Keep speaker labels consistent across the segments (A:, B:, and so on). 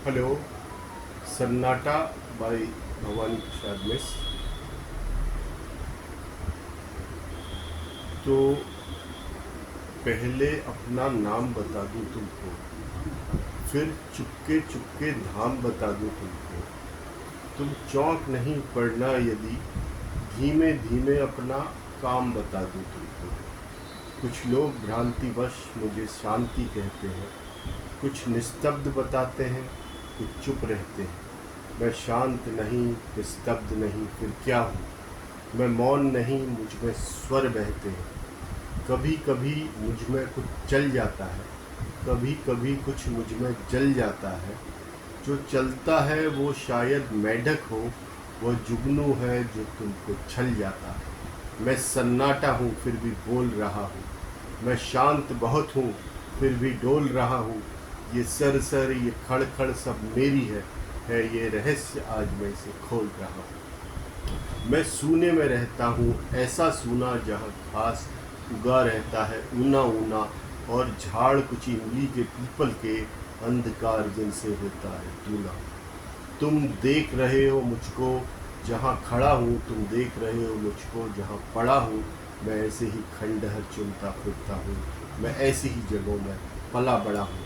A: Hello. सन्नाटा bye Bhavani प्रसाद miss. तो पहले अपना नाम बता दूं तुमको, फिर चुपके चुपके धाम बता दूं तुमको। तुम चौंक नहीं पड़ना यदि धीमे धीमे अपना काम बता दूं तुमको। कुछ लोग भ्रांतिवश मुझे शांति कहते हैं, कुछ निस्तब्ध बताते हैं, कुछ चुप रहते हैं। मैं शांत नहीं, निस्तब्ध नहीं, फिर क्या हूँ? मैं मौन नहीं, मुझ में स्वर बहते हैं। कभी कभी मुझ में कुछ चल जाता है, कभी कभी कुछ मुझ में जल जाता है। जो चलता है वो शायद मेढक हो, वह जुगनू है जो तुमको छल जाता है। मैं सन्नाटा हूँ फिर भी बोल रहा हूँ, मैं शांत बहुत हूँ फिर भी डोल रहा हूँ। ये सर ये खड़ खड़ सब मेरी है ये रहस्य आज मैं इसे खोल रहा हूँ। मैं सूने में रहता हूँ, ऐसा सूना जहाँ घास उगा रहता है ऊना ऊना, और झाड़ कुछ इमली के पीपल के अंधकार जिनसे होता है दूना। तुम देख रहे हो मुझको जहाँ खड़ा हूँ, तुम देख रहे हो मुझको जहाँ पड़ा हूँ। मैं ऐसे ही खंडहर चुनता फिरता हूँ, मैं ऐसी ही जगहों में पला बड़ा हूँ।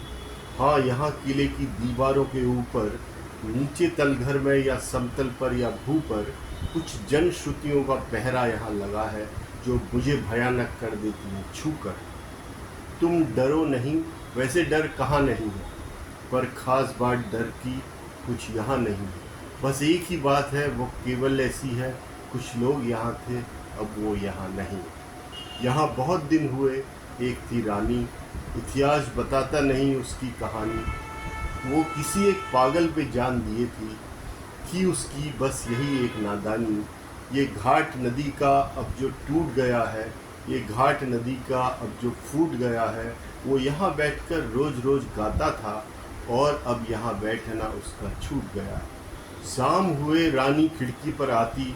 A: हाँ, यहाँ किले की दीवारों के ऊपर, नीचे तलघर में या समतल पर या भू पर, कुछ जन श्रुतियों का पहरा यहाँ लगा है जो मुझे भयानक कर देती है छूकर। तुम डरो नहीं, वैसे डर कहाँ नहीं है, पर खास बात डर की कुछ यहाँ नहीं है। बस एक ही बात है, वो केवल ऐसी है, कुछ लोग यहाँ थे अब वो यहाँ नहीं। यहाँ बहुत दिन हुए, एक थी रानी, इतिहास बताता नहीं उसकी कहानी। वो किसी एक पागल पे जान दिए थी उसकी बस यही एक नादानी। ये घाट नदी का अब जो टूट गया है, ये घाट नदी का अब जो फूट गया है, वो यहाँ बैठकर रोज रोज गाता था, और अब यहाँ बैठना उसका छूट गया। शाम हुए रानी खिड़की पर आती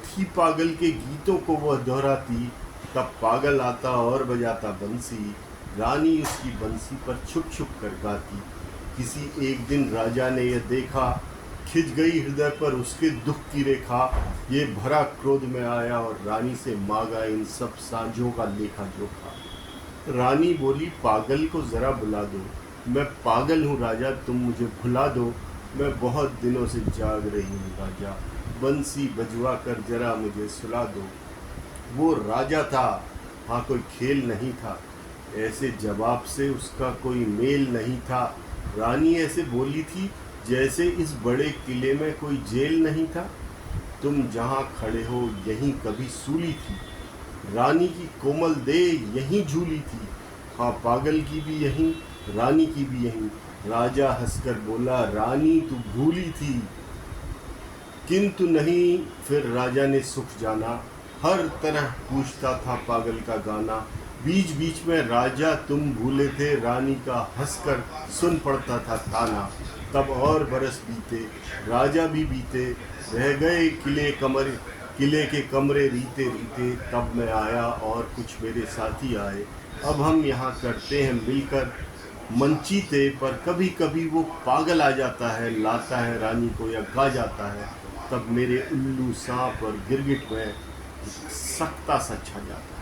A: थी, पागल के गीतों को वह दोहराती, तब पागल आता और बजाता बंसी, रानी उसकी बंसी पर छुप छुप कर गाती। किसी एक दिन राजा ने यह देखा, खिंच गई हृदय पर उसके दुख की रेखा। ये भरा क्रोध में आया और रानी से मांगा इन सब साँझों का लेखा जोखा। रानी बोली, पागल को ज़रा बुला दो, मैं पागल हूँ राजा, तुम मुझे भुला दो। मैं बहुत दिनों से जाग रही हूँ राजा, बंसी बजवा कर जरा मुझे सुला दो। वो राजा था, हाँ, कोई खेल नहीं था, ऐसे जवाब से उसका कोई मेल नहीं था। रानी ऐसे बोली थी जैसे इस बड़े किले में कोई जेल नहीं था। तुम जहाँ खड़े हो यहीं कभी सूली थी, रानी की कोमल देह यहीं झूली थी। हाँ, पागल की भी यहीं, रानी की भी यहीं। राजा हंसकर बोला, रानी तू भूली थी। किंतु नहीं, फिर राजा ने सुख जाना, हर तरह पूछता था पागल का गाना। बीच बीच में राजा तुम भूले थे, रानी का हंसकर सुन पड़ता था ताना। तब और बरस बीते, राजा भी बीते, रह गए किले के कमरे रीते रीते। तब मैं आया और कुछ मेरे साथी आए, अब हम यहाँ करते हैं मिलकर मंचीते। पर कभी कभी वो पागल आ जाता है, लाता है रानी को या गा जाता है, तब मेरे उल्लू सांप और गिरगिट में सख्ता सा छा जाता है।